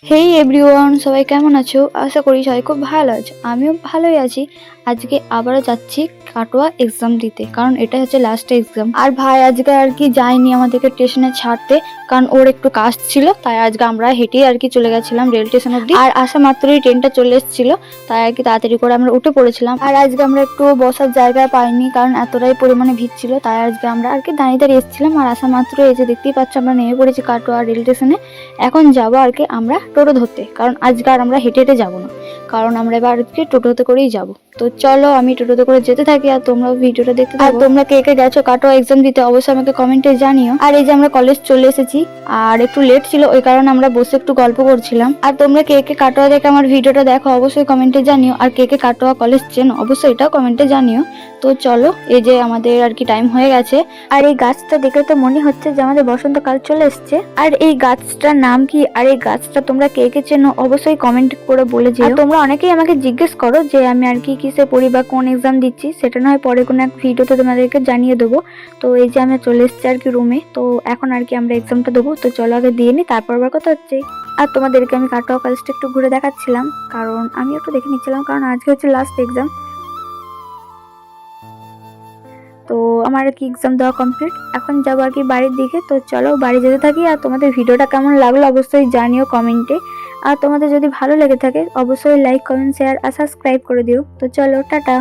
হেই everyone, সবাই কেমন আছো? আশা করি সবাই খুব ভালো আছো। আমিও ভালোই আছি। আজকে আবারও যাচ্ছি কাটোয়া এক্সাম দিতে, কারণ এটা হচ্ছে লাস্ট এক্সাম। আর ভাই আজকে আর কি যায়নি আমাদেরকে স্টেশনে ছাড়তে, কারণ ওর একটু কাজ ছিল, তাই আজকে আমরা হেঁটেই আর কি চলে গেছিলাম রেল স্টেশন অব্দি। আর আসা মাত্রই ট্রেনটা চলে এসেছিল, তাই আর কি তাড়াতাড়ি করে আমরা উঠে পড়েছিলাম। আর আজকে আমরা একটু বসার জায়গা পাইনি, কারণ এতটাই পরিমাণে ভিড় ছিল, তাই আজকে আমরা আর কি দাঁড়িয়ে দাঁড়িয়ে এসেছিলাম। আর আসা মাত্র এই যে দেখতেই পাচ্ছ আমরা নেমে পড়েছি কাটোয়া রেল স্টেশনে। এখন যাবো আর কি আমরা টোটো ধরতে, কারণ আজকে আর আমরা হেঁটে হেঁটে যাবো না, কারণ আমরা এবার আজকে টোটোতে করেই যাবো। তো চলো আমি টোটোতে করে যেতে থাকি, আর তোমরাও ভিডিওটা দেখতে থাকো। আর তোমরা কে কে গেছো কাটোয়া এক্সাম দিতে অবশ্যই আমাকে কমেন্টে জানিও। আর এই যে আমরা কলেজ চলে এসেছি, আর একটু লেট ছিল, ওই কারণে আমরা বসে একটু গল্প করছিলাম। আর তোমরা কে কে কাটোয়া দেখে আমার ভিডিওটা দেখো অবশ্যই কমেন্টে জানিও, আর কে কে কাটোয়া কলেজ চেনো অবশ্যই এটাও কমেন্টে জানিও। তো চলো, এই যে আমাদের আর কি টাইম হয়ে গেছে। আর এই গাছটা দেখে তো মনে হচ্ছে যে আমাদের বসন্তকাল চলে এসছে। আর এই গাছটার নাম কি, আর এই গাছটা তোমরা কে কে চেনো অবশ্যই কমেন্ট করে বলে যেও। তোমরা অনেকেই আমাকে জিজ্ঞেস করো যে আমি আর কি কিসে পড়ি বা কোন এক্সাম দিচ্ছি, সেটা নয় পরে কোনো এক ভিডিওতে তোমাদেরকে জানিয়ে দেবো। তো এই যে আমরা চলে এসেছি আর কি রুমে, তো এখন আর কি আমরা এক্সামটা দেবো। তো চলো আগে দিয়ে নিই, তারপর আবার কথা হচ্ছে। আর তোমাদেরকে আমি কাটোয়া কলেজটা একটু ঘুরে দেখাচ্ছিলাম, কারণ আমি একটু দেখে নিচ্ছিলাম, কারণ আজকে হচ্ছে লাস্ট এক্সাম। তো আমার আর কি এক্সাম দেওয়া কমপ্লিট, এখন যাবো আর কি বাড়ির দিকে। তো চলো বাড়ি যেতে থাকি। আর তোমাদের ভিডিওটা কেমন লাগলো অবশ্যই জানিও কমেন্টে। আর তোমাদের যদি ভালো লেগে থাকে অবশ্যই লাইক, কমেন্ট, শেয়ার আর সাবস্ক্রাইব করে দিও। তো চলো টাটা।